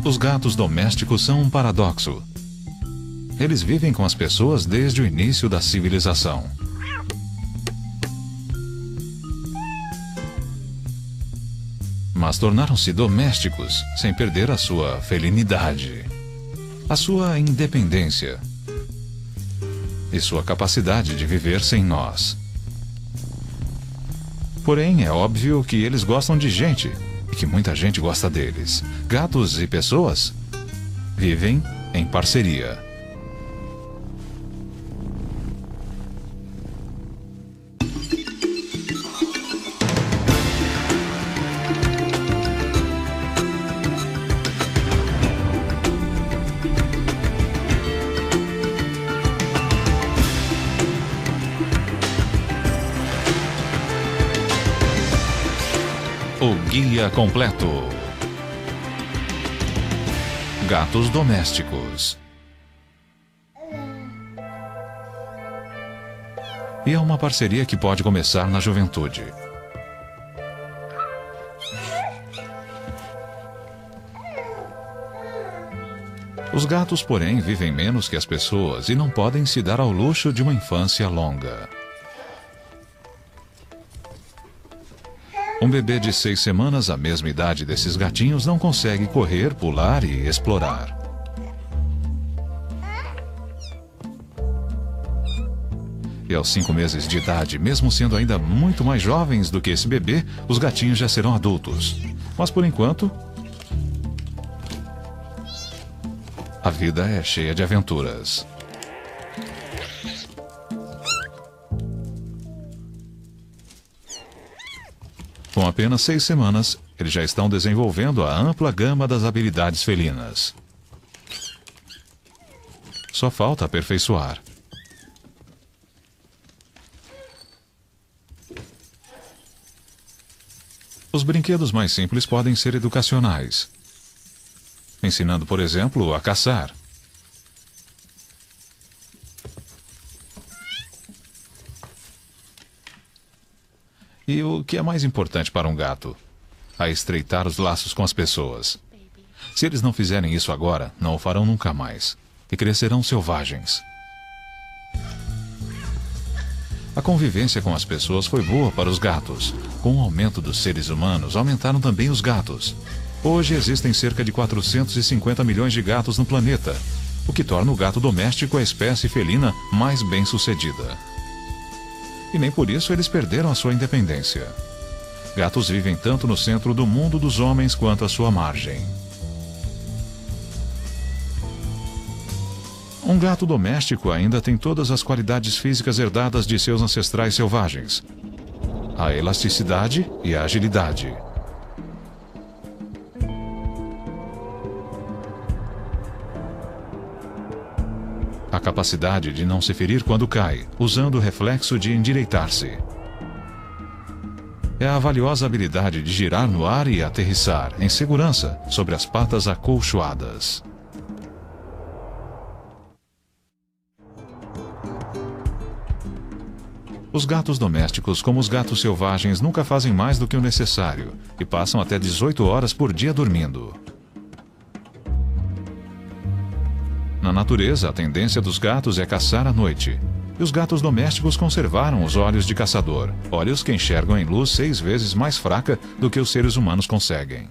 Os gatos domésticos são um paradoxo. Eles vivem com as pessoas desde o início da civilização. Mas tornaram-se domésticos sem perder a sua felinidade, a sua independência e sua capacidade de viver sem nós. Porém, é óbvio que eles gostam de gente e que muita gente gosta deles. Gatos e pessoas vivem em parceria. O guia completo. Gatos domésticos. E é uma parceria que pode começar na juventude. Os gatos, porém, vivem menos que as pessoas e não podem se dar ao luxo de uma infância longa. Um bebê de 6 semanas, a mesma idade desses gatinhos, não consegue correr, pular e explorar. E aos 5 meses de idade, mesmo sendo ainda muito mais jovens do que esse bebê, os gatinhos já serão adultos. Mas por enquanto, a vida é cheia de aventuras. Com apenas 6 semanas, eles já estão desenvolvendo a ampla gama das habilidades felinas. Só falta aperfeiçoar. Os brinquedos mais simples podem ser educacionais, ensinando, por exemplo, a caçar. E o que é mais importante para um gato? A estreitar os laços com as pessoas. Se eles não fizerem isso agora, não o farão nunca mais. E crescerão selvagens. A convivência com as pessoas foi boa para os gatos. Com o aumento dos seres humanos, aumentaram também os gatos. Hoje existem cerca de 450 milhões de gatos no planeta, o que torna o gato doméstico a espécie felina mais bem-sucedida. E nem por isso eles perderam a sua independência. Gatos vivem tanto no centro do mundo dos homens quanto à sua margem. Um gato doméstico ainda tem todas as qualidades físicas herdadas de seus ancestrais selvagens: a elasticidade e a agilidade. A capacidade de não se ferir quando cai, usando o reflexo de endireitar-se. É a valiosa habilidade de girar no ar e aterrissar, em segurança, sobre as patas acolchoadas. Os gatos domésticos, como os gatos selvagens, nunca fazem mais do que o necessário e passam até 18 horas por dia dormindo. Na natureza, a tendência dos gatos é caçar à noite. E os gatos domésticos conservaram os olhos de caçador, olhos que enxergam em luz 6 vezes mais fraca do que os seres humanos conseguem.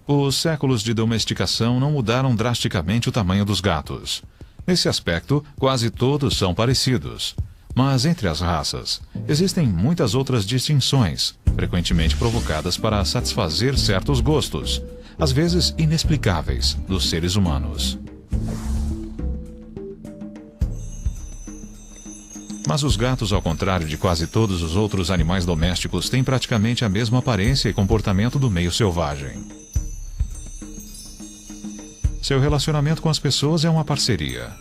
Os séculos de domesticação não mudaram drasticamente o tamanho dos gatos. Nesse aspecto, quase todos são parecidos. Mas entre as raças, existem muitas outras distinções, frequentemente provocadas para satisfazer certos gostos, às vezes inexplicáveis, dos seres humanos. Mas os gatos, ao contrário de quase todos os outros animais domésticos, têm praticamente a mesma aparência e comportamento do meio selvagem. Seu relacionamento com as pessoas é uma parceria.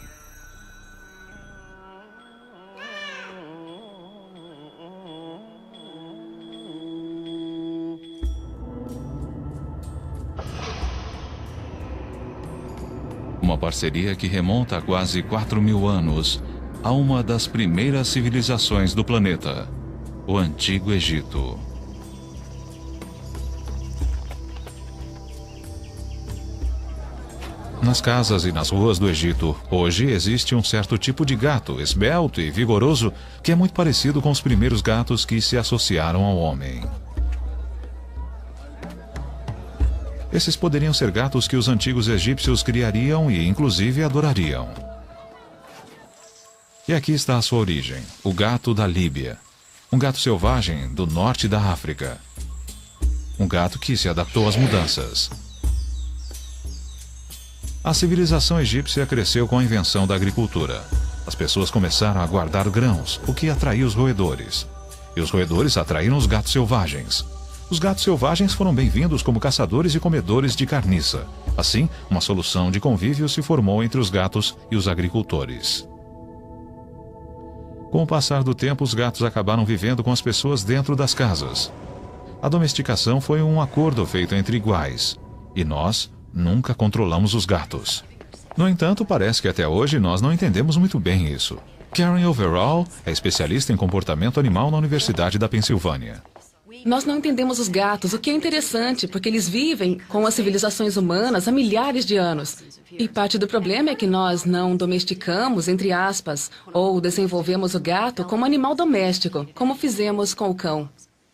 Uma parceria que remonta a quase 4.000 anos, a uma das primeiras civilizações do planeta, o Antigo Egito. Nas casas e nas ruas do Egito, hoje existe um certo tipo de gato, esbelto e vigoroso, que é muito parecido com os primeiros gatos que se associaram ao homem. Esses poderiam ser gatos que os antigos egípcios criariam e, inclusive, adorariam. E aqui está a sua origem, o gato da Líbia. Um gato selvagem do norte da África. Um gato que se adaptou às mudanças. A civilização egípcia cresceu com a invenção da agricultura. As pessoas começaram a guardar grãos, o que atraiu os roedores. E os roedores atraíram os gatos selvagens. Os gatos selvagens foram bem-vindos como caçadores e comedores de carniça. Assim, uma solução de convívio se formou entre os gatos e os agricultores. Com o passar do tempo, os gatos acabaram vivendo com as pessoas dentro das casas. A domesticação foi um acordo feito entre iguais. E nós nunca controlamos os gatos. No entanto, parece que até hoje nós não entendemos muito bem isso. Karen Overall é especialista em comportamento animal na Universidade da Pensilvânia. Nós não entendemos os gatos, o que é interessante, porque eles vivem com as civilizações humanas há milhares de anos. E parte do problema é que nós não domesticamos, entre aspas, ou desenvolvemos o gato como animal doméstico, como fizemos com o cão.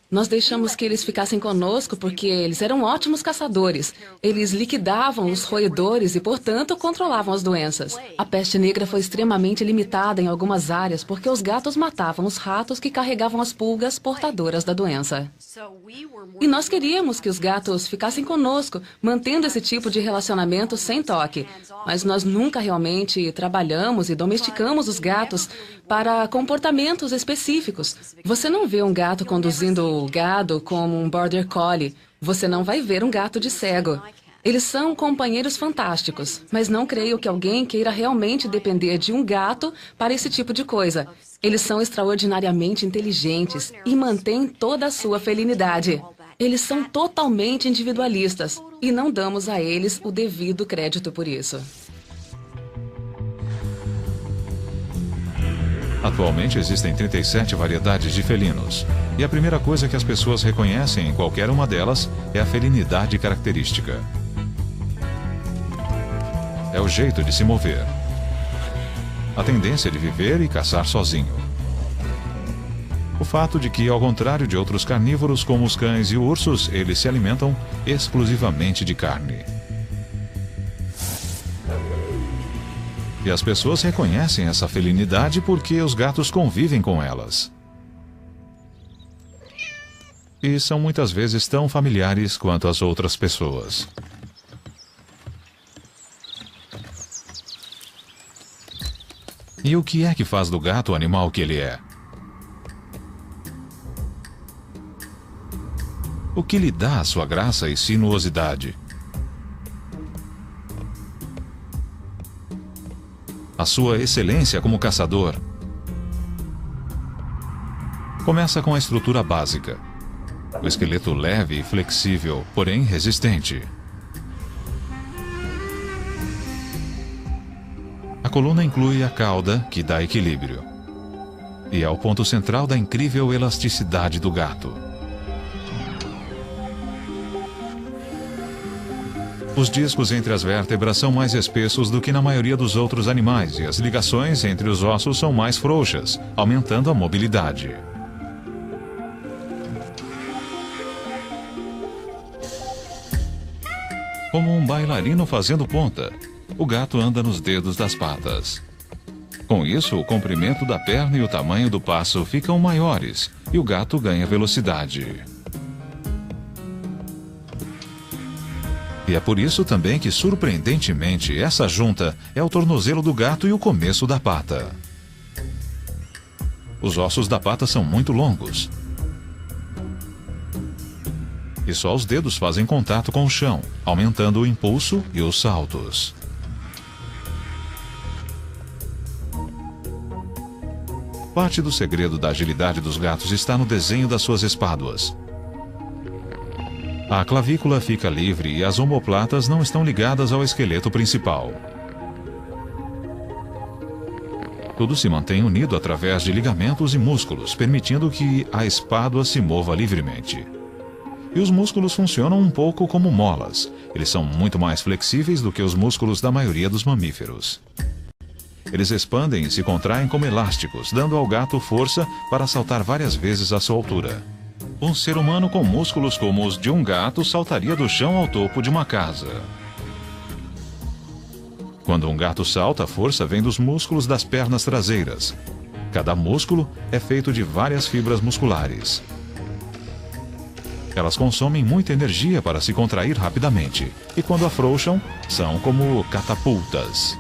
Nós deixamos que eles ficassem conosco porque eles eram ótimos caçadores. Eles liquidavam os roedores e, portanto, controlavam as doenças. A peste negra foi extremamente limitada em algumas áreas porque os gatos matavam os ratos que carregavam as pulgas portadoras da doença. E nós queríamos que os gatos ficassem conosco, mantendo esse tipo de relacionamento sem toque. Mas nós nunca realmente trabalhamos e domesticamos os gatos para comportamentos específicos. Você não vê um gato conduzindo o gado como um border collie. Você não vai ver um gato de cego. Eles são companheiros fantásticos, mas não creio que alguém queira realmente depender de um gato para esse tipo de coisa. Eles são extraordinariamente inteligentes e mantêm toda a sua felinidade. Eles são totalmente individualistas e não damos a eles o devido crédito por isso. Atualmente existem 37 variedades de felinos. E a primeira coisa que as pessoas reconhecem em qualquer uma delas é a felinidade característica. É o jeito de se mover. A tendência de viver e caçar sozinho. O fato de que, ao contrário de outros carnívoros como os cães e ursos, eles se alimentam exclusivamente de carne. E as pessoas reconhecem essa felinidade porque os gatos convivem com elas. E são muitas vezes tão familiares quanto as outras pessoas. E o que é que faz do gato o animal que ele é? O que lhe dá a sua graça e sinuosidade? A sua excelência como caçador. Começa com a estrutura básica. O esqueleto leve e flexível, porém resistente. A coluna inclui a cauda, que dá equilíbrio. E é o ponto central da incrível elasticidade do gato. Os discos entre as vértebras são mais espessos do que na maioria dos outros animais e as ligações entre os ossos são mais frouxas, aumentando a mobilidade. Como um bailarino fazendo ponta, o gato anda nos dedos das patas. Com isso, o comprimento da perna e o tamanho do passo ficam maiores e o gato ganha velocidade. E é por isso também que, surpreendentemente, essa junta é o tornozelo do gato e o começo da pata. Os ossos da pata são muito longos. E só os dedos fazem contato com o chão, aumentando o impulso e os saltos. Parte do segredo da agilidade dos gatos está no desenho das suas espáduas. A clavícula fica livre e as omoplatas não estão ligadas ao esqueleto principal. Tudo se mantém unido através de ligamentos e músculos, permitindo que a espádua se mova livremente. E os músculos funcionam um pouco como molas. Eles são muito mais flexíveis do que os músculos da maioria dos mamíferos. Eles expandem e se contraem como elásticos, dando ao gato força para saltar várias vezes a sua altura. Um ser humano com músculos como os de um gato saltaria do chão ao topo de uma casa. Quando um gato salta, a força vem dos músculos das pernas traseiras. Cada músculo é feito de várias fibras musculares. Elas consomem muita energia para se contrair rapidamente, e quando afrouxam, são como catapultas.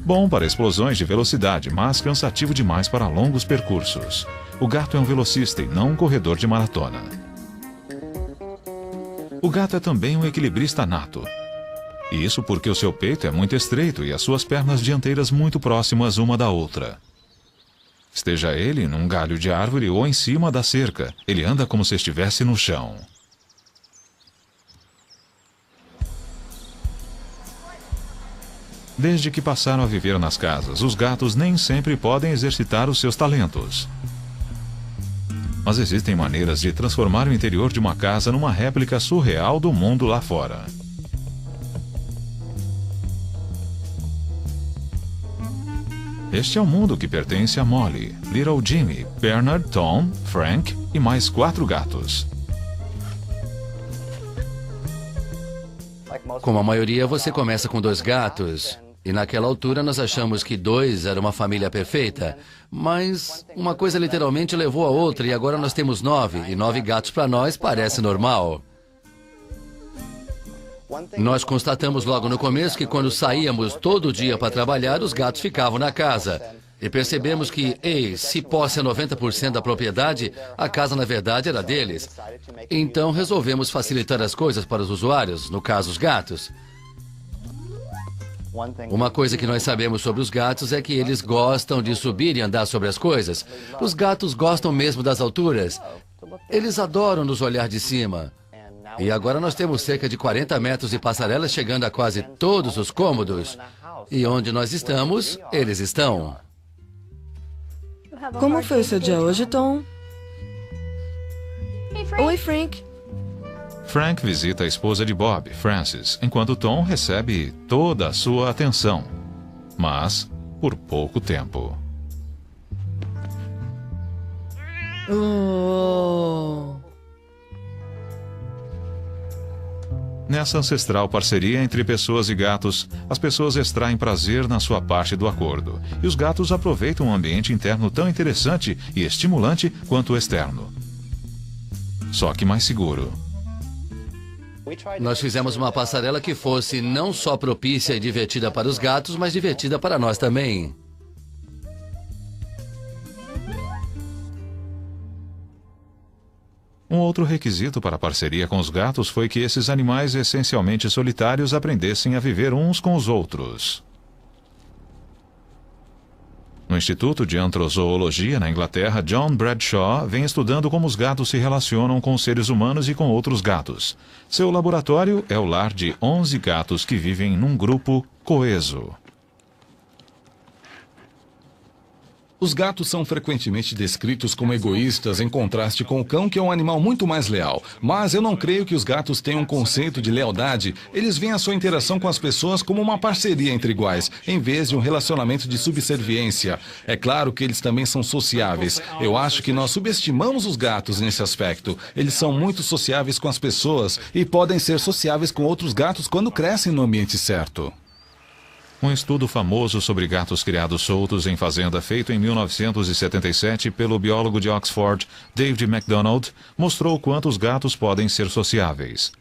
Bom para explosões de velocidade, mas cansativo demais para longos percursos. O gato é um velocista e não um corredor de maratona. O gato é também um equilibrista nato. E isso porque o seu peito é muito estreito e as suas pernas dianteiras muito próximas uma da outra. Esteja ele num galho de árvore ou em cima da cerca, ele anda como se estivesse no chão. Desde que passaram a viver nas casas, os gatos nem sempre podem exercitar os seus talentos. Mas existem maneiras de transformar o interior de uma casa numa réplica surreal do mundo lá fora. Este é o mundo que pertence a Molly, Little Jimmy, Bernard, Tom, Frank e mais 4 gatos. Como a maioria, você começa com 2 gatos. E naquela altura nós achamos que 2 era uma família perfeita. Mas uma coisa literalmente levou a outra e agora nós temos 9. E 9 gatos para nós parece normal. Nós constatamos logo no começo que quando saíamos todo dia para trabalhar, os gatos ficavam na casa. E percebemos que, se posse é 90% da propriedade, a casa na verdade era deles. Então resolvemos facilitar as coisas para os usuários, no caso os gatos. Uma coisa que nós sabemos sobre os gatos é que eles gostam de subir e andar sobre as coisas. Os gatos gostam mesmo das alturas. Eles adoram nos olhar de cima. E agora nós temos cerca de 40 metros de passarelas chegando a quase todos os cômodos. E onde nós estamos, eles estão. Como foi o seu dia hoje, Tom? Oi, Frank. Frank visita a esposa de Bob, Frances, enquanto Tom recebe toda a sua atenção. Mas por pouco tempo. Oh. Nessa ancestral parceria entre pessoas e gatos, as pessoas extraem prazer na sua parte do acordo, e os gatos aproveitam um ambiente interno tão interessante e estimulante quanto o externo. Só que mais seguro. Nós fizemos uma passarela que fosse não só propícia e divertida para os gatos, mas divertida para nós também. Um outro requisito para a parceria com os gatos foi que esses animais essencialmente solitários aprendessem a viver uns com os outros. No Instituto de Antrozoologia, na Inglaterra, John Bradshaw vem estudando como os gatos se relacionam com os seres humanos e com outros gatos. Seu laboratório é o lar de 11 gatos que vivem num grupo coeso. Os gatos são frequentemente descritos como egoístas em contraste com o cão, que é um animal muito mais leal. Mas eu não creio que os gatos tenham um conceito de lealdade. Eles veem a sua interação com as pessoas como uma parceria entre iguais, em vez de um relacionamento de subserviência. É claro que eles também são sociáveis. Eu acho que nós subestimamos os gatos nesse aspecto. Eles são muito sociáveis com as pessoas e podem ser sociáveis com outros gatos quando crescem no ambiente certo. Um estudo famoso sobre gatos criados soltos em fazenda, feito em 1977 pelo biólogo de Oxford, David MacDonald, mostrou quanto os gatos podem ser sociáveis.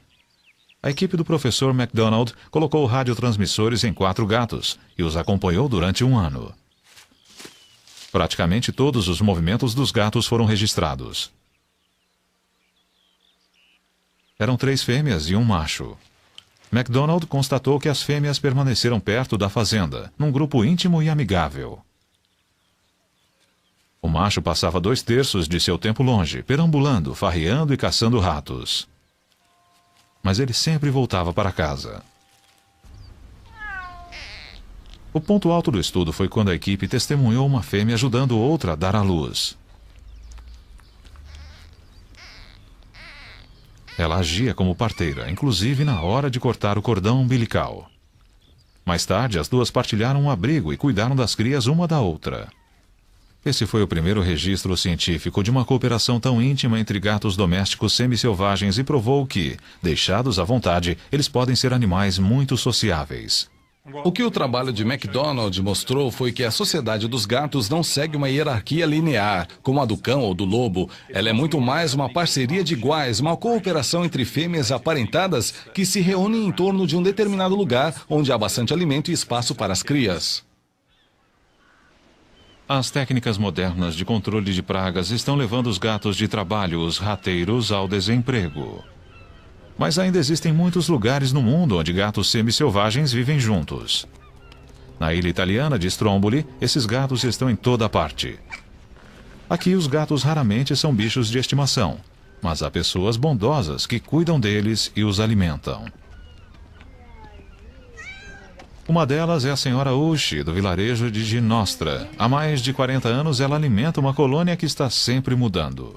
A equipe do professor MacDonald colocou radiotransmissores em 4 gatos e os acompanhou durante 1 ano. Praticamente todos os movimentos dos gatos foram registrados. Eram 3 fêmeas e 1 macho. MacDonald constatou que as fêmeas permaneceram perto da fazenda, num grupo íntimo e amigável. O macho passava 2/3 de seu tempo longe, perambulando, farreando e caçando ratos. Mas ele sempre voltava para casa. O ponto alto do estudo foi quando a equipe testemunhou uma fêmea ajudando outra a dar à luz. Ela agia como parteira, inclusive na hora de cortar o cordão umbilical. Mais tarde, as duas partilharam um abrigo e cuidaram das crias uma da outra. Esse foi o primeiro registro científico de uma cooperação tão íntima entre gatos domésticos semi-selvagens e provou que, deixados à vontade, eles podem ser animais muito sociáveis. O que o trabalho de MacDonald mostrou foi que a sociedade dos gatos não segue uma hierarquia linear, como a do cão ou do lobo. Ela é muito mais uma parceria de iguais, uma cooperação entre fêmeas aparentadas que se reúnem em torno de um determinado lugar onde há bastante alimento e espaço para as crias. As técnicas modernas de controle de pragas estão levando os gatos de trabalho, os rateiros, ao desemprego. Mas ainda existem muitos lugares no mundo onde gatos semi-selvagens vivem juntos. Na ilha italiana de Stromboli, esses gatos estão em toda parte. Aqui, os gatos raramente são bichos de estimação, mas há pessoas bondosas que cuidam deles e os alimentam. Uma delas é a senhora Ushi, do vilarejo de Ginostra. Há mais de 40 anos, ela alimenta uma colônia que está sempre mudando.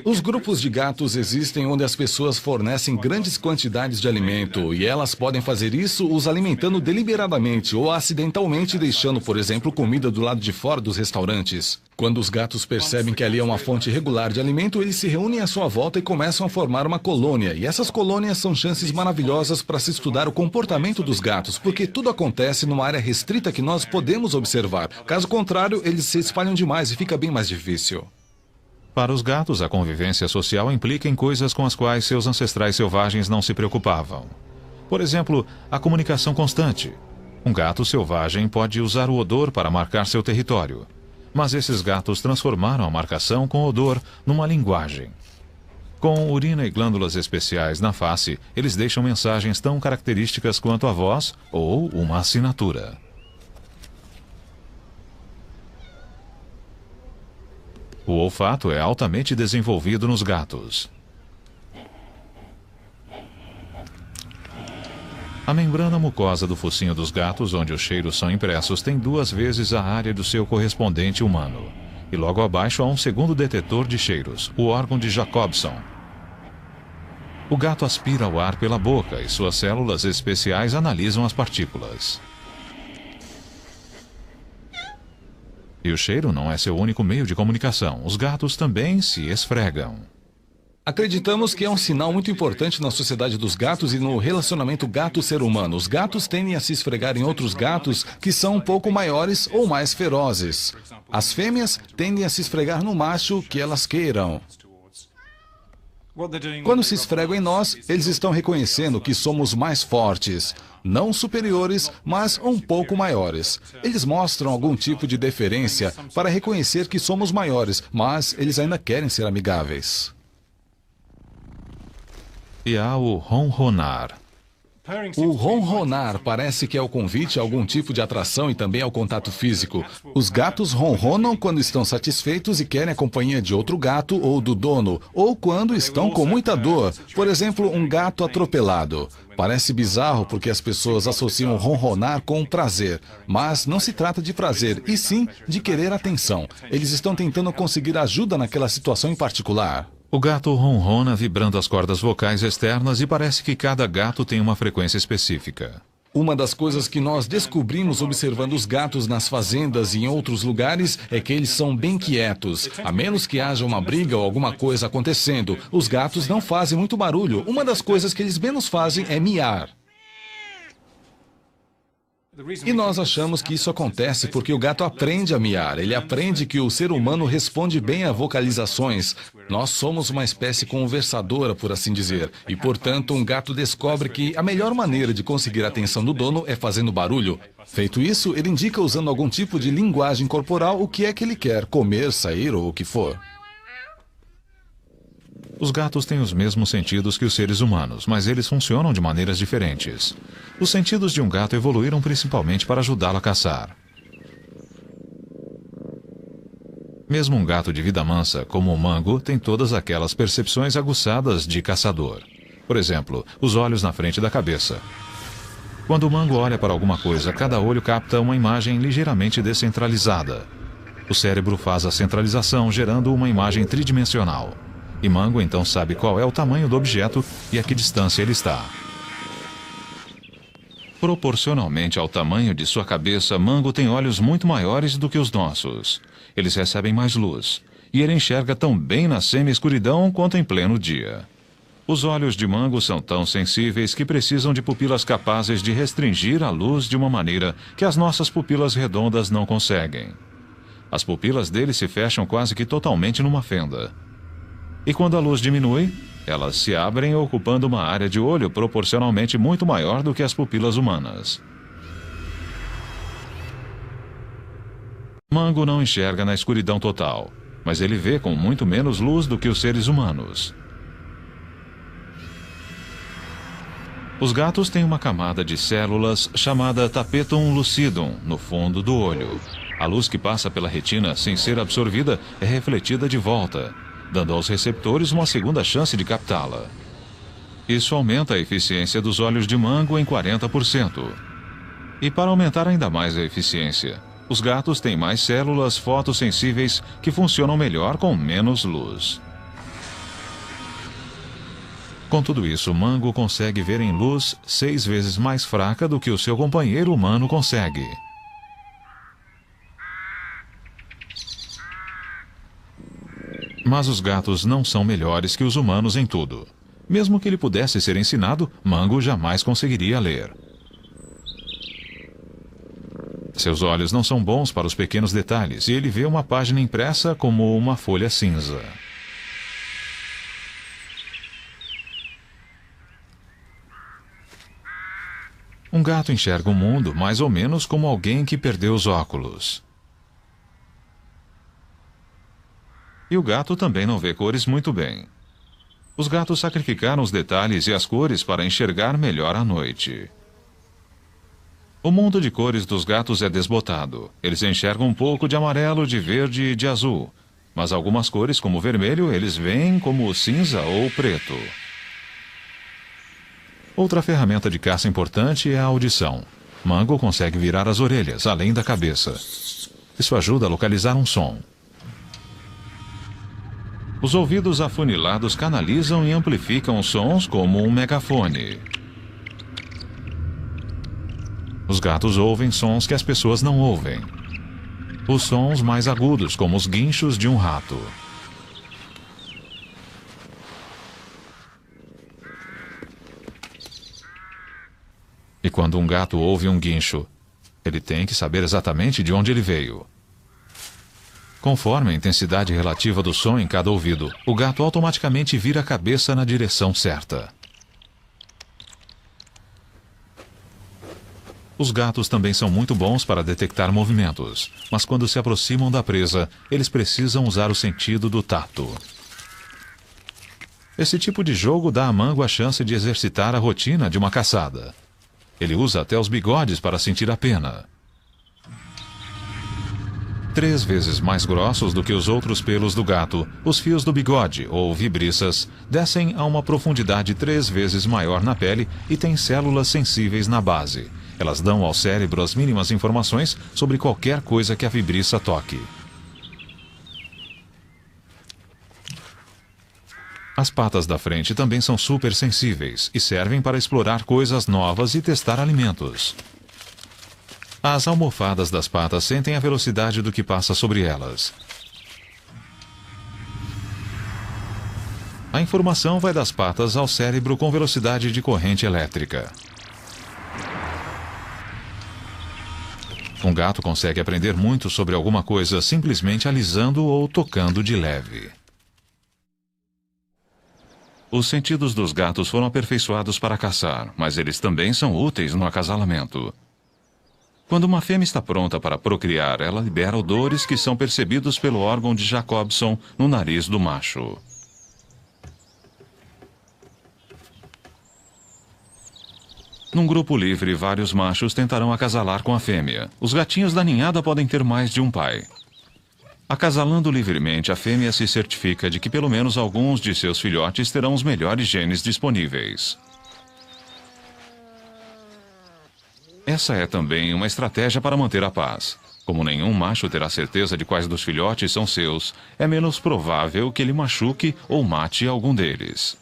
Os grupos de gatos existem onde as pessoas fornecem grandes quantidades de alimento e elas podem fazer isso os alimentando deliberadamente ou acidentalmente deixando, por exemplo, comida do lado de fora dos restaurantes. Quando os gatos percebem que ali é uma fonte regular de alimento, eles se reúnem à sua volta e começam a formar uma colônia. E essas colônias são chances maravilhosas para se estudar o comportamento dos gatos, porque tudo acontece numa área restrita que nós podemos observar. Caso contrário, eles se espalham demais e fica bem mais difícil. Para os gatos, a convivência social implica em coisas com as quais seus ancestrais selvagens não se preocupavam. Por exemplo, a comunicação constante. Um gato selvagem pode usar o odor para marcar seu território. Mas esses gatos transformaram a marcação com odor numa linguagem. Com urina e glândulas especiais na face, eles deixam mensagens tão características quanto a voz ou uma assinatura. O olfato é altamente desenvolvido nos gatos. A membrana mucosa do focinho dos gatos, onde os cheiros são impressos, tem 2 vezes a área do seu correspondente humano. E logo abaixo há um segundo detetor de cheiros, o órgão de Jacobson. O gato aspira o ar pela boca e suas células especiais analisam as partículas. E o cheiro não é seu único meio de comunicação. Os gatos também se esfregam. Acreditamos que é um sinal muito importante na sociedade dos gatos e no relacionamento gato-ser humano. Os gatos tendem a se esfregar em outros gatos que são um pouco maiores ou mais ferozes. As fêmeas tendem a se esfregar no macho que elas queiram. Quando se esfregam em nós, eles estão reconhecendo que somos mais fortes. Não superiores, mas um pouco maiores. Eles mostram algum tipo de deferência para reconhecer que somos maiores, mas eles ainda querem ser amigáveis. E há o ronronar. O ronronar parece que é o convite a algum tipo de atração e também ao contato físico. Os gatos ronronam quando estão satisfeitos e querem a companhia de outro gato ou do dono, ou quando estão com muita dor. Por exemplo, um gato atropelado. Parece bizarro porque as pessoas associam ronronar com prazer, mas não se trata de prazer, e sim de querer atenção. Eles estão tentando conseguir ajuda naquela situação em particular. O gato ronrona vibrando as cordas vocais externas e parece que cada gato tem uma frequência específica. Uma das coisas que nós descobrimos observando os gatos nas fazendas e em outros lugares é que eles são bem quietos. A menos que haja uma briga ou alguma coisa acontecendo, os gatos não fazem muito barulho. Uma das coisas que eles menos fazem é miar. E nós achamos que isso acontece porque o gato aprende a miar. Ele aprende que o ser humano responde bem a vocalizações. Nós somos uma espécie conversadora, por assim dizer. E, portanto, um gato descobre que a melhor maneira de conseguir a atenção do dono é fazendo barulho. Feito isso, ele indica usando algum tipo de linguagem corporal o que é que ele quer, comer, sair ou o que for. Os gatos têm os mesmos sentidos que os seres humanos, mas eles funcionam de maneiras diferentes. Os sentidos de um gato evoluíram principalmente para ajudá-lo a caçar. Mesmo um gato de vida mansa, como o mango, tem todas aquelas percepções aguçadas de caçador. Por exemplo, os olhos na frente da cabeça. Quando o mango olha para alguma coisa, cada olho capta uma imagem ligeiramente descentralizada. O cérebro faz a centralização, gerando uma imagem tridimensional. E Mango então sabe qual é o tamanho do objeto e a que distância ele está. Proporcionalmente ao tamanho de sua cabeça, Mango tem olhos muito maiores do que os nossos. Eles recebem mais luz, e ele enxerga tão bem na semi-escuridão quanto em pleno dia. Os olhos de Mango são tão sensíveis que precisam de pupilas capazes de restringir a luz de uma maneira que as nossas pupilas redondas não conseguem. As pupilas dele se fecham quase que totalmente numa fenda. E quando a luz diminui, elas se abrem ocupando uma área de olho proporcionalmente muito maior do que as pupilas humanas. Mango não enxerga na escuridão total, mas ele vê com muito menos luz do que os seres humanos. Os gatos têm uma camada de células chamada tapetum lucidum no fundo do olho. A luz que passa pela retina sem ser absorvida é refletida de volta, dando aos receptores uma segunda chance de captá-la. Isso aumenta a eficiência dos olhos de Mango em 40%. E para aumentar ainda mais a eficiência, os gatos têm mais células fotossensíveis que funcionam melhor com menos luz. Com tudo isso, Mango consegue ver em luz 6 vezes mais fraca do que o seu companheiro humano consegue. Mas os gatos não são melhores que os humanos em tudo. Mesmo que ele pudesse ser ensinado, Mango jamais conseguiria ler. Seus olhos não são bons para os pequenos detalhes e ele vê uma página impressa como uma folha cinza. Um gato enxerga o mundo mais ou menos como alguém que perdeu os óculos. E o gato também não vê cores muito bem. Os gatos sacrificaram os detalhes e as cores para enxergar melhor à noite. O mundo de cores dos gatos é desbotado. Eles enxergam um pouco de amarelo, de verde e de azul. Mas algumas cores, como o vermelho, eles veem como cinza ou preto. Outra ferramenta de caça importante é a audição. Mango consegue virar as orelhas, além da cabeça. Isso ajuda a localizar um som. Os ouvidos afunilados canalizam e amplificam os sons como um megafone. Os gatos ouvem sons que as pessoas não ouvem. Os sons mais agudos, como os guinchos de um rato. E quando um gato ouve um guincho, ele tem que saber exatamente de onde ele veio. Conforme a intensidade relativa do som em cada ouvido, o gato automaticamente vira a cabeça na direção certa. Os gatos também são muito bons para detectar movimentos, mas quando se aproximam da presa, eles precisam usar o sentido do tato. Esse tipo de jogo dá a Mango a chance de exercitar a rotina de uma caçada. Ele usa até os bigodes para sentir a pena. 3 vezes mais grossos do que os outros pelos do gato, os fios do bigode, ou vibriças, descem a uma profundidade 3 vezes maior na pele e têm células sensíveis na base. Elas dão ao cérebro as mínimas informações sobre qualquer coisa que a vibriça toque. As patas da frente também são super sensíveis e servem para explorar coisas novas e testar alimentos. As almofadas das patas sentem a velocidade do que passa sobre elas. A informação vai das patas ao cérebro com velocidade de corrente elétrica. Um gato consegue aprender muito sobre alguma coisa simplesmente alisando ou tocando de leve. Os sentidos dos gatos foram aperfeiçoados para caçar, mas eles também são úteis no acasalamento. Quando uma fêmea está pronta para procriar, ela libera odores que são percebidos pelo órgão de Jacobson no nariz do macho. Num grupo livre, vários machos tentarão acasalar com a fêmea. Os gatinhos da ninhada podem ter mais de um pai. Acasalando livremente, a fêmea se certifica de que pelo menos alguns de seus filhotes terão os melhores genes disponíveis. Essa é também uma estratégia para manter a paz. Como nenhum macho terá certeza de quais dos filhotes são seus, é menos provável que ele machuque ou mate algum deles.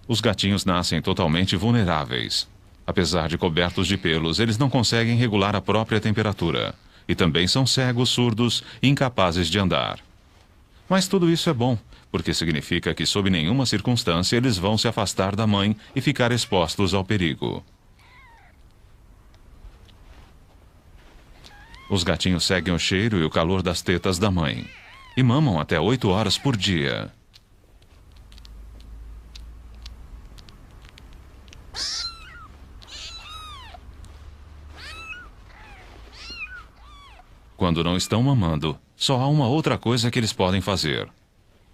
Os gatinhos nascem totalmente vulneráveis. Apesar de cobertos de pelos, eles não conseguem regular a própria temperatura. E também são cegos, surdos e incapazes de andar. Mas tudo isso é bom, porque significa que sob nenhuma circunstância eles vão se afastar da mãe e ficar expostos ao perigo. Os gatinhos seguem o cheiro e o calor das tetas da mãe. E mamam até 8 horas por dia. Quando não estão mamando, só há uma outra coisa que eles podem fazer: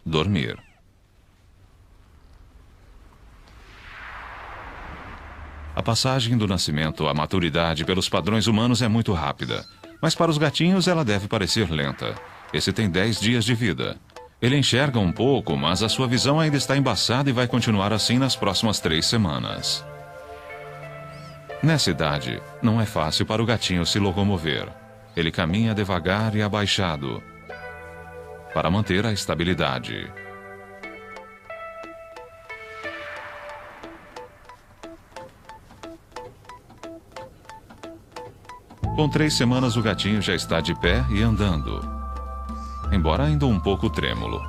dormir. A passagem do nascimento à maturidade pelos padrões humanos é muito rápida, mas para os gatinhos ela deve parecer lenta. Esse tem 10 dias de vida. Ele enxerga um pouco, mas a sua visão ainda está embaçada e vai continuar assim nas próximas 3 semanas. Nessa idade, não é fácil para o gatinho se locomover. Ele caminha devagar e abaixado para manter a estabilidade. Com 3 semanas, o gatinho já está de pé e andando, embora ainda um pouco trêmulo.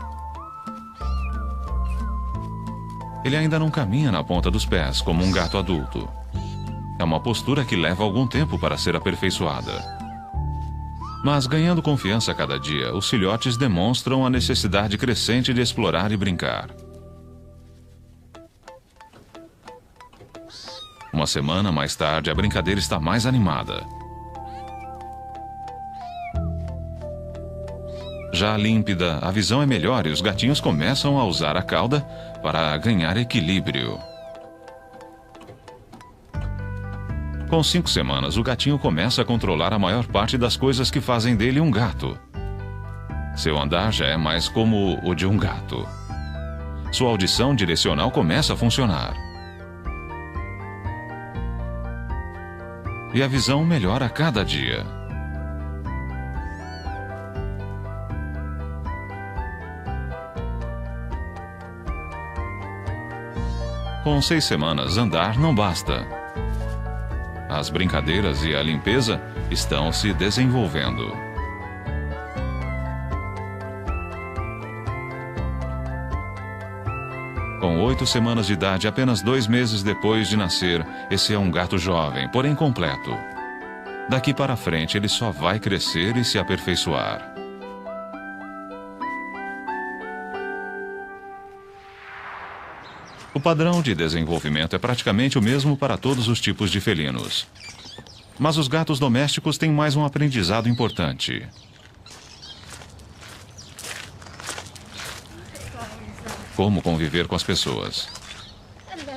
Ele ainda não caminha na ponta dos pés como um gato adulto. É uma postura que leva algum tempo para ser aperfeiçoada. Mas, ganhando confiança a cada dia, os filhotes demonstram a necessidade crescente de explorar e brincar. Uma semana mais tarde, a brincadeira está mais animada. Já límpida, a visão é melhor e os gatinhos começam a usar a cauda para ganhar equilíbrio. Com 5 semanas, o gatinho começa a controlar a maior parte das coisas que fazem dele um gato. Seu andar já é mais como o de um gato. Sua audição direcional começa a funcionar. E a visão melhora a cada dia. Com 6 semanas, andar não basta. As brincadeiras e a limpeza estão se desenvolvendo. Com 8 semanas de idade, apenas 2 meses depois de nascer, esse é um gato jovem, porém completo. Daqui para frente, ele só vai crescer e se aperfeiçoar. O padrão de desenvolvimento é praticamente o mesmo para todos os tipos de felinos. Mas os gatos domésticos têm mais um aprendizado importante. Como conviver com as pessoas.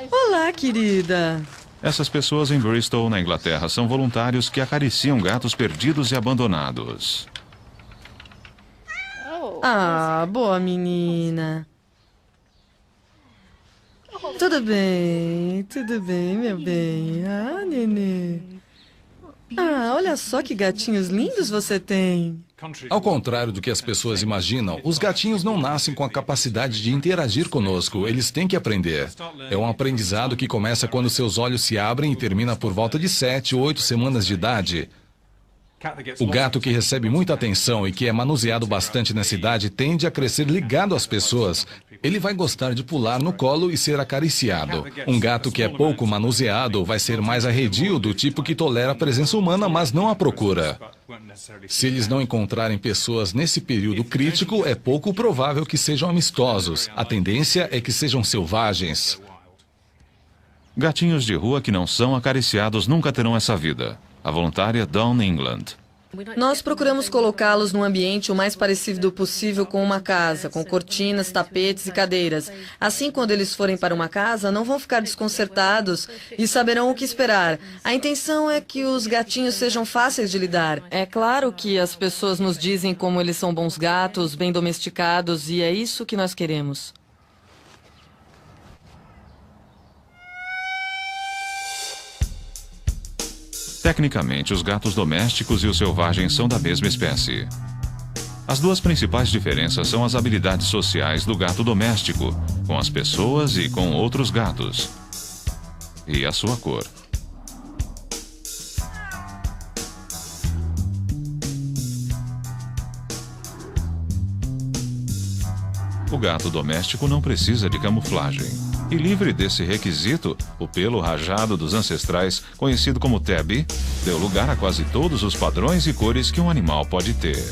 Olá, querida. Essas pessoas em Bristol, na Inglaterra, são voluntários que acariciam gatos perdidos e abandonados. Ah, boa menina. Tudo bem, meu bem. Ah, nenê. Ah, olha só que gatinhos lindos você tem. Ao contrário do que as pessoas imaginam, os gatinhos não nascem com a capacidade de interagir conosco, eles têm que aprender. É um aprendizado que começa quando seus olhos se abrem e termina por volta de 7 ou 8 semanas de idade. O gato que recebe muita atenção e que é manuseado bastante nessa idade tende a crescer ligado às pessoas. Ele vai gostar de pular no colo e ser acariciado. Um gato que é pouco manuseado vai ser mais arredio, do tipo que tolera a presença humana, mas não a procura. Se eles não encontrarem pessoas nesse período crítico, é pouco provável que sejam amistosos. A tendência é que sejam selvagens. Gatinhos de rua que não são acariciados nunca terão essa vida. A voluntária Dawn England. Nós procuramos colocá-los num ambiente o mais parecido possível com uma casa, com cortinas, tapetes e cadeiras. Assim, quando eles forem para uma casa, não vão ficar desconcertados e saberão o que esperar. A intenção é que os gatinhos sejam fáceis de lidar. É claro que as pessoas nos dizem como eles são bons gatos, bem domesticados, e é isso que nós queremos. Tecnicamente, os gatos domésticos e os selvagens são da mesma espécie. As duas principais diferenças são as habilidades sociais do gato doméstico, com as pessoas e com outros gatos, e a sua cor. O gato doméstico não precisa de camuflagem. E livre desse requisito, o pelo rajado dos ancestrais, conhecido como tabby, deu lugar a quase todos os padrões e cores que um animal pode ter.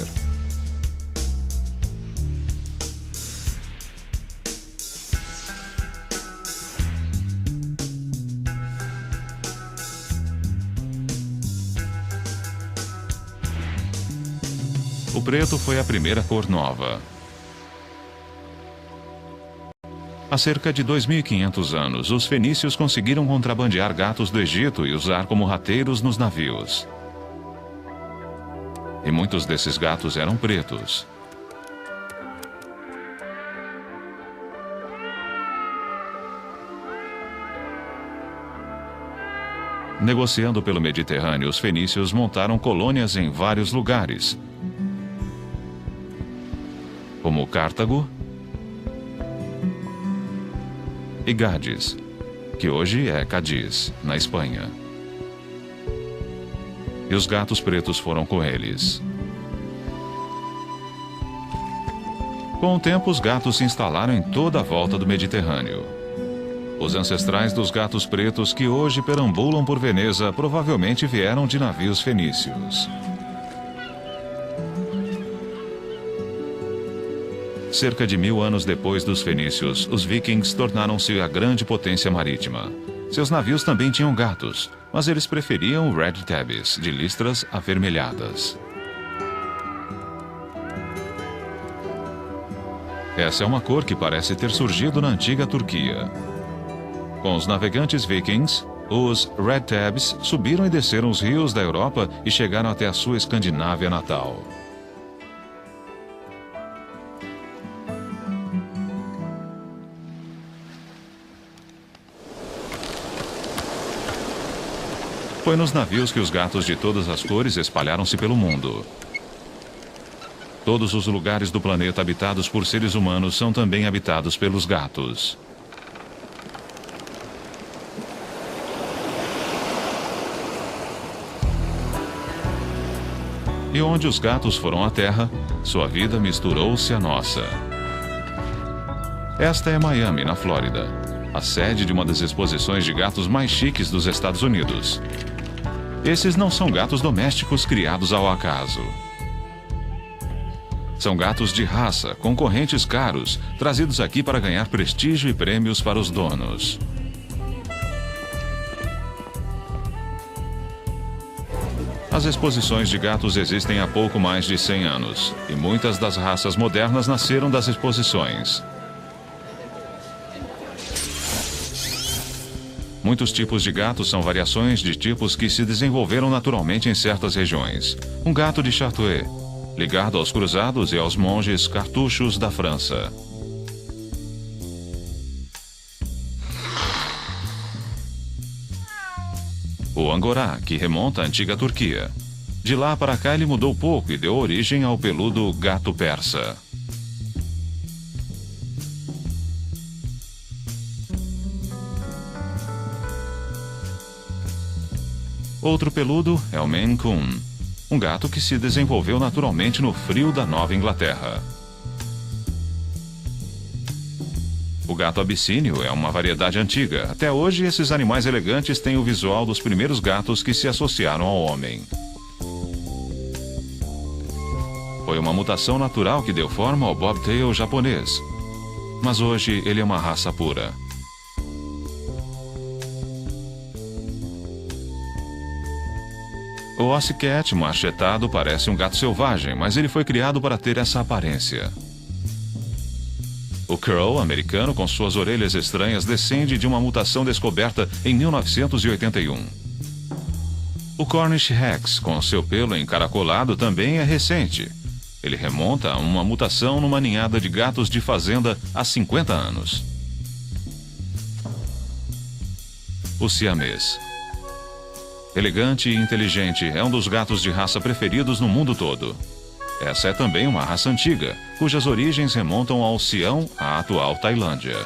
O preto foi a primeira cor nova. Há cerca de 2.500 anos, os fenícios conseguiram contrabandear gatos do Egito e usar como rateiros nos navios. E muitos desses gatos eram pretos. Negociando pelo Mediterrâneo, os fenícios montaram colônias em vários lugares, como Cartago e Gades, que hoje é Cádiz, na Espanha. E os gatos pretos foram com eles. Com o tempo, os gatos se instalaram em toda a volta do Mediterrâneo. Os ancestrais dos gatos pretos que hoje perambulam por Veneza provavelmente vieram de navios fenícios. Cerca de 1000 anos depois dos fenícios, os vikings tornaram-se a grande potência marítima. Seus navios também tinham gatos, mas eles preferiam red tabbies, de listras avermelhadas. Essa é uma cor que parece ter surgido na antiga Turquia. Com os navegantes vikings, os red tabbies subiram e desceram os rios da Europa e chegaram até a sua Escandinávia natal. Foi nos navios que os gatos de todas as cores espalharam-se pelo mundo. Todos os lugares do planeta habitados por seres humanos são também habitados pelos gatos. E onde os gatos foram à Terra, sua vida misturou-se à nossa. Esta é Miami, na Flórida, a sede de uma das exposições de gatos mais chiques dos Estados Unidos. Esses não são gatos domésticos criados ao acaso. São gatos de raça, concorrentes caros, trazidos aqui para ganhar prestígio e prêmios para os donos. As exposições de gatos existem há pouco mais de 100 anos, e muitas das raças modernas nasceram das exposições. Muitos tipos de gatos são variações de tipos que se desenvolveram naturalmente em certas regiões. Um gato de Charolais, ligado aos cruzados e aos monges cartuchos da França. O Angorá, que remonta à antiga Turquia. De lá para cá ele mudou pouco e deu origem ao peludo gato persa. Outro peludo é o Maine Coon, um gato que se desenvolveu naturalmente no frio da Nova Inglaterra. O gato abissínio é uma variedade antiga. Até hoje, esses animais elegantes têm o visual dos primeiros gatos que se associaram ao homem. Foi uma mutação natural que deu forma ao bobtail japonês. Mas hoje ele é uma raça pura. O Aussie Cat machetado parece um gato selvagem, mas ele foi criado para ter essa aparência. O Crow americano, com suas orelhas estranhas, descende de uma mutação descoberta em 1981. O Cornish Rex, com seu pelo encaracolado, também é recente. Ele remonta a uma mutação numa ninhada de gatos de fazenda há 50 anos. O Siamês. Elegante e inteligente, é um dos gatos de raça preferidos no mundo todo. Essa é também uma raça antiga, cujas origens remontam ao Sião, a atual Tailândia.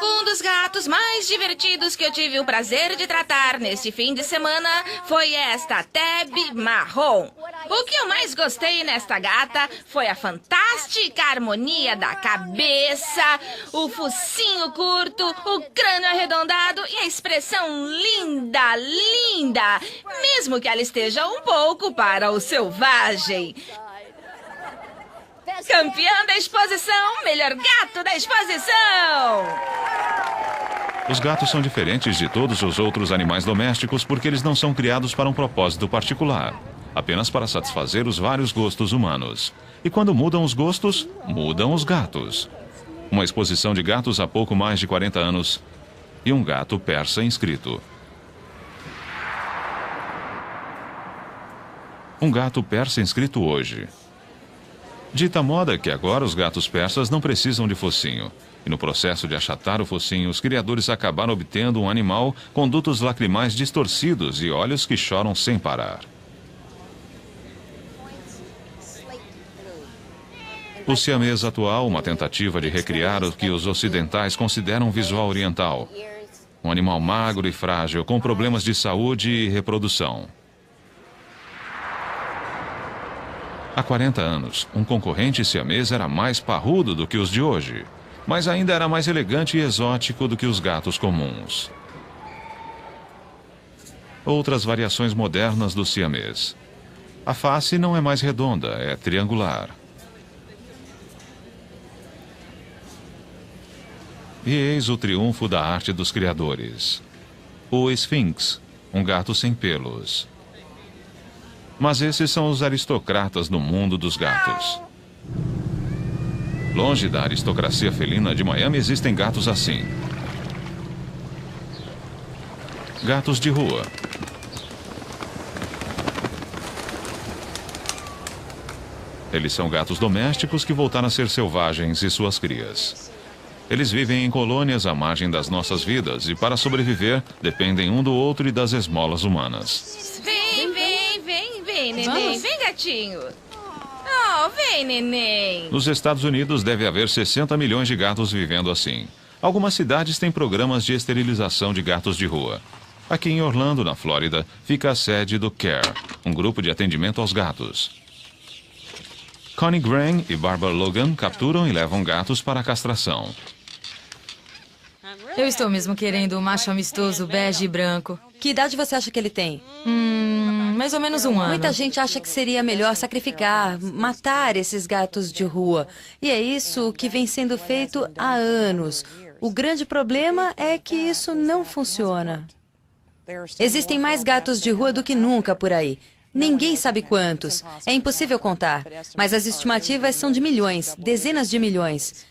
Um dos gatos mais divertidos que eu tive o prazer de tratar neste fim de semana foi esta Tabby Marrom. O que eu mais gostei nesta gata foi a fantástica harmonia da cabeça, o focinho curto, o crânio arredondado e a expressão linda, linda, mesmo que ela esteja um pouco para o selvagem. Campeã da exposição, melhor gato da exposição! Os gatos são diferentes de todos os outros animais domésticos porque eles não são criados para um propósito particular, apenas para satisfazer os vários gostos humanos. E quando mudam os gostos, mudam os gatos. Uma exposição de gatos há pouco mais de 40 anos e um gato persa inscrito. Um gato persa inscrito hoje. Dita moda que agora os gatos persas não precisam de focinho. E no processo de achatar o focinho, os criadores acabaram obtendo um animal com dutos lacrimais distorcidos e olhos que choram sem parar. O siamês atual, uma tentativa de recriar o que os ocidentais consideram um visual oriental. Um animal magro e frágil, com problemas de saúde e reprodução. Há 40 anos, um concorrente siamês era mais parrudo do que os de hoje, mas ainda era mais elegante e exótico do que os gatos comuns. Outras variações modernas do siamês. A face não é mais redonda, é triangular. E eis o triunfo da arte dos criadores. O Sphinx, um gato sem pelos. Mas esses são os aristocratas no mundo dos gatos. Longe da aristocracia felina de Miami existem gatos assim. Gatos de rua. Eles são gatos domésticos que voltaram a ser selvagens e suas crias. Eles vivem em colônias à margem das nossas vidas e, para sobreviver, dependem um do outro e das esmolas humanas. Vem, neném. Vem, gatinho. Oh, vem, neném. Nos Estados Unidos deve haver 60 milhões de gatos vivendo assim. Algumas cidades têm programas de esterilização de gatos de rua. Aqui em Orlando, na Flórida, fica a sede do CARE, um grupo de atendimento aos gatos. Connie Graham e Barbara Logan capturam e levam gatos para a castração. Eu estou mesmo querendo um macho amistoso, bege e branco. Que idade você acha que ele tem? Mais ou menos um ano. Muita gente acha que seria melhor sacrificar, matar esses gatos de rua. E é isso que vem sendo feito há anos. O grande problema é que isso não funciona. Existem mais gatos de rua do que nunca por aí. Ninguém sabe quantos. É impossível contar. Mas as estimativas são de milhões, dezenas de milhões.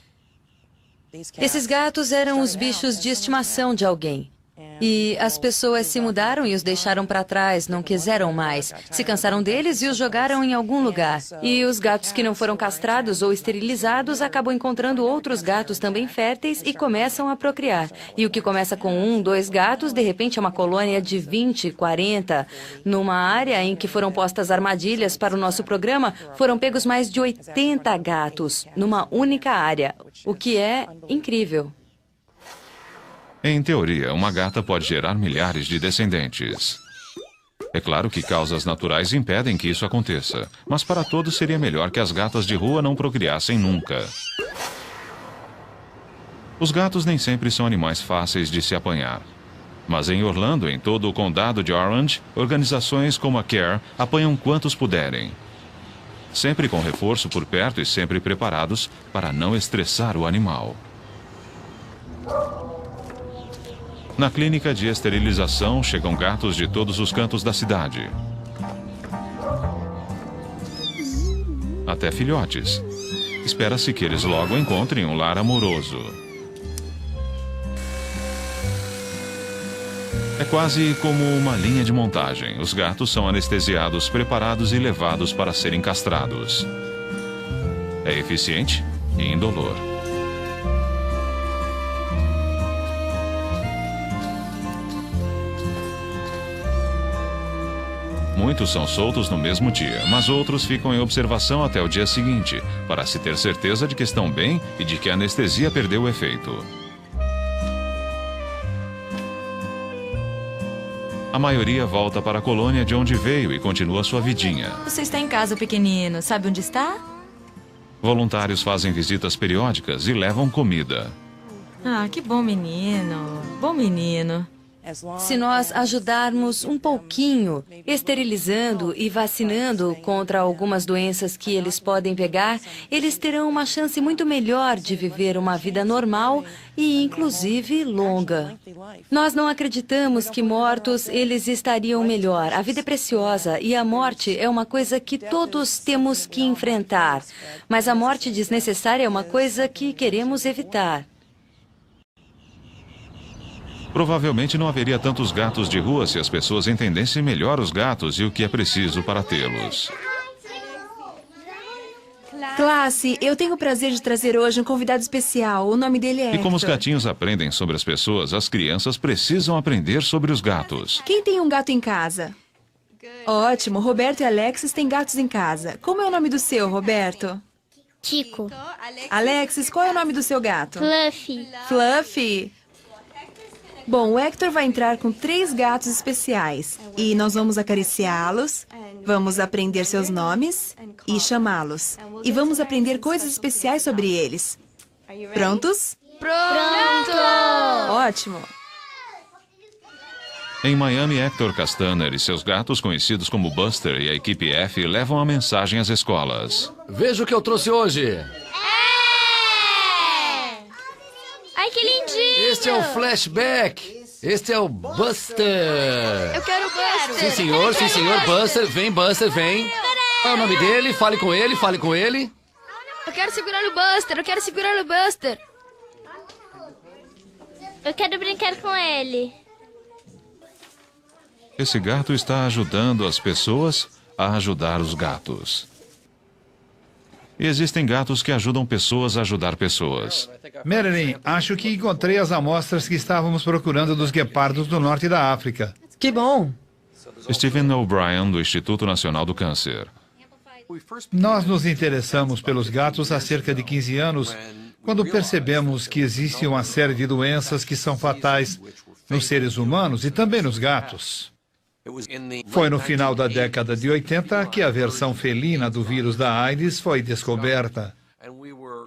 Esses gatos eram os bichos de estimação de alguém. E as pessoas se mudaram e os deixaram para trás, não quiseram mais. Se cansaram deles e os jogaram em algum lugar. E os gatos que não foram castrados ou esterilizados acabam encontrando outros gatos também férteis e começam a procriar. E o que começa com 1, 2 gatos, de repente é uma colônia de 20, 40. Numa área em que foram postas armadilhas para o nosso programa, foram pegos mais de 80 gatos, numa única área, o que é incrível. Em teoria, uma gata pode gerar milhares de descendentes. É claro que causas naturais impedem que isso aconteça, mas para todos seria melhor que as gatas de rua não procriassem nunca. Os gatos nem sempre são animais fáceis de se apanhar. Mas em Orlando, em todo o condado de Orange, organizações como a CARE apanham quantos puderem. Sempre com reforço por perto e sempre preparados para não estressar o animal. Na clínica de esterilização chegam gatos de todos os cantos da cidade. Até filhotes. Espera-se que eles logo encontrem um lar amoroso. É quase como uma linha de montagem. Os gatos são anestesiados, preparados e levados para serem castrados. É eficiente e indolor. Muitos são soltos no mesmo dia, mas outros ficam em observação até o dia seguinte, para se ter certeza de que estão bem e de que a anestesia perdeu o efeito. A maioria volta para a colônia de onde veio e continua sua vidinha. Você está em casa, pequenino. Sabe onde está? Voluntários fazem visitas periódicas e levam comida. Ah, que bom menino. Bom menino. Se nós ajudarmos um pouquinho, esterilizando e vacinando contra algumas doenças que eles podem pegar, eles terão uma chance muito melhor de viver uma vida normal e, inclusive, longa. Nós não acreditamos que mortos eles estariam melhor. A vida é preciosa e a morte é uma coisa que todos temos que enfrentar. Mas a morte desnecessária é uma coisa que queremos evitar. Provavelmente não haveria tantos gatos de rua se as pessoas entendessem melhor os gatos e o que é preciso para tê-los. Classe, eu tenho o prazer de trazer hoje um convidado especial. O nome dele é E como os Hector. gatinhos aprendem sobre as pessoas, as crianças precisam aprender sobre os gatos. Quem tem um gato em casa? Ótimo, Roberto e Alexis têm gatos em casa. Como é o nome do seu, Roberto? Kiko. Alexis, qual é o nome do seu gato? Fluffy. Fluffy. Bom, o Hector vai entrar com 3 gatos especiais. E nós vamos acariciá-los, vamos aprender seus nomes e chamá-los. E vamos aprender coisas especiais sobre eles. Prontos? Pronto! Ótimo! Em Miami, Hector Castaner e seus gatos, conhecidos como Buster e a equipe F, levam a mensagem às escolas. Veja o que eu trouxe hoje. Ai, que lindinho! Este é o Flashback. Este é o Buster. Eu quero o Buster! Sim, senhor. Buster, vem. Qual é o nome dele? Fale com ele. Eu quero segurar no Buster! Eu quero brincar com ele. Esse gato está ajudando as pessoas a ajudar os gatos. E existem gatos que ajudam pessoas a ajudar pessoas. Marilyn, acho que encontrei as amostras que estávamos procurando dos guepardos do norte da África. Que bom! Stephen O'Brien, do Instituto Nacional do Câncer. Nós nos interessamos pelos gatos há cerca de 15 anos, quando percebemos que existe uma série de doenças que são fatais nos seres humanos e também nos gatos. Foi no final da década de 80 que a versão felina do vírus da AIDS foi descoberta.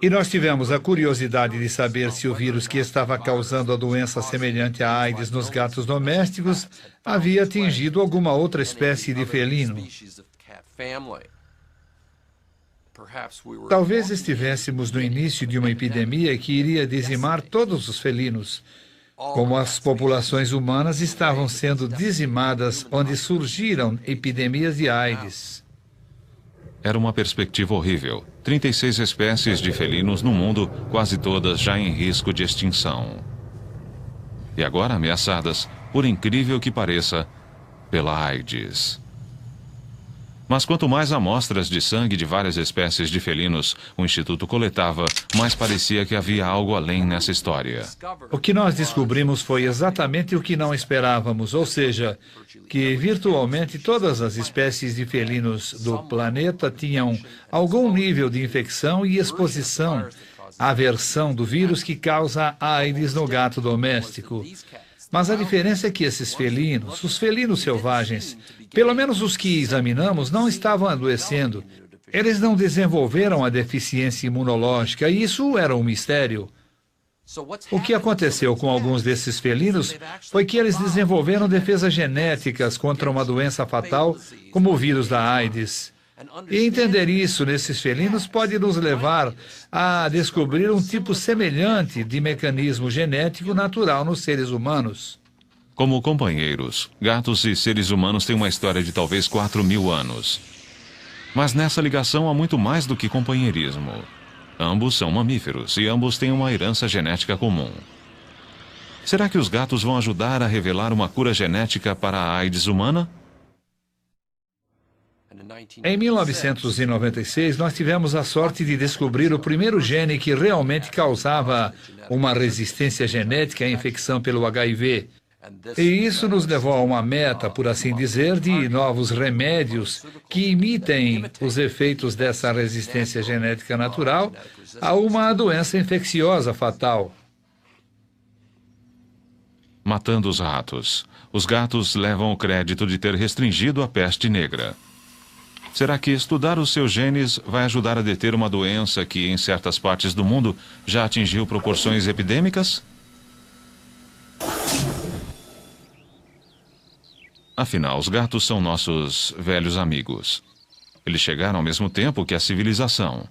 E nós tivemos a curiosidade de saber se o vírus que estava causando a doença semelhante à AIDS nos gatos domésticos havia atingido alguma outra espécie de felino. Talvez estivéssemos no início de uma epidemia que iria dizimar todos os felinos, como as populações humanas estavam sendo dizimadas onde surgiram epidemias de AIDS. Era uma perspectiva horrível. 36 espécies de felinos no mundo, quase todas já em risco de extinção. E agora ameaçadas, por incrível que pareça, pela AIDS. Mas quanto mais amostras de sangue de várias espécies de felinos o Instituto coletava, mais parecia que havia algo além nessa história. O que nós descobrimos foi exatamente o que não esperávamos, ou seja, que virtualmente todas as espécies de felinos do planeta tinham algum nível de infecção e exposição à versão do vírus que causa a AIDS no gato doméstico. Mas a diferença é que esses felinos, os felinos selvagens, pelo menos os que examinamos, não estavam adoecendo. Eles não desenvolveram a deficiência imunológica e isso era um mistério. O que aconteceu com alguns desses felinos foi que eles desenvolveram defesas genéticas contra uma doença fatal, como o vírus da AIDS. E entender isso nesses felinos pode nos levar a descobrir um tipo semelhante de mecanismo genético natural nos seres humanos. Como companheiros, gatos e seres humanos têm uma história de talvez 4.000 anos. Mas nessa ligação há muito mais do que companheirismo. Ambos são mamíferos e ambos têm uma herança genética comum. Será que os gatos vão ajudar a revelar uma cura genética para a AIDS humana? Em 1996, nós tivemos a sorte de descobrir o primeiro gene que realmente causava uma resistência genética à infecção pelo HIV. E isso nos levou a uma meta, por assim dizer, de novos remédios que imitem os efeitos dessa resistência genética natural a uma doença infecciosa fatal. Matando os ratos. Os gatos levam o crédito de ter restringido a peste negra. Será que estudar os seus genes vai ajudar a deter uma doença que, em certas partes do mundo, já atingiu proporções epidêmicas? Afinal, os gatos são nossos velhos amigos. Eles chegaram ao mesmo tempo que a civilização.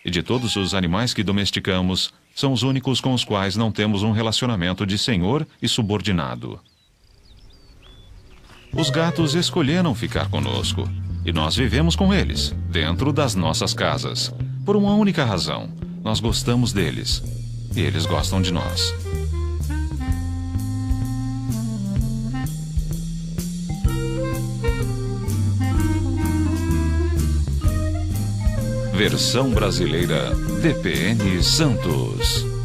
E de todos os animais que domesticamos, são os únicos com os quais não temos um relacionamento de senhor e subordinado. Os gatos escolheram ficar conosco, e nós vivemos com eles, dentro das nossas casas. Por uma única razão: nós gostamos deles, e eles gostam de nós. Versão brasileira DPN Santos.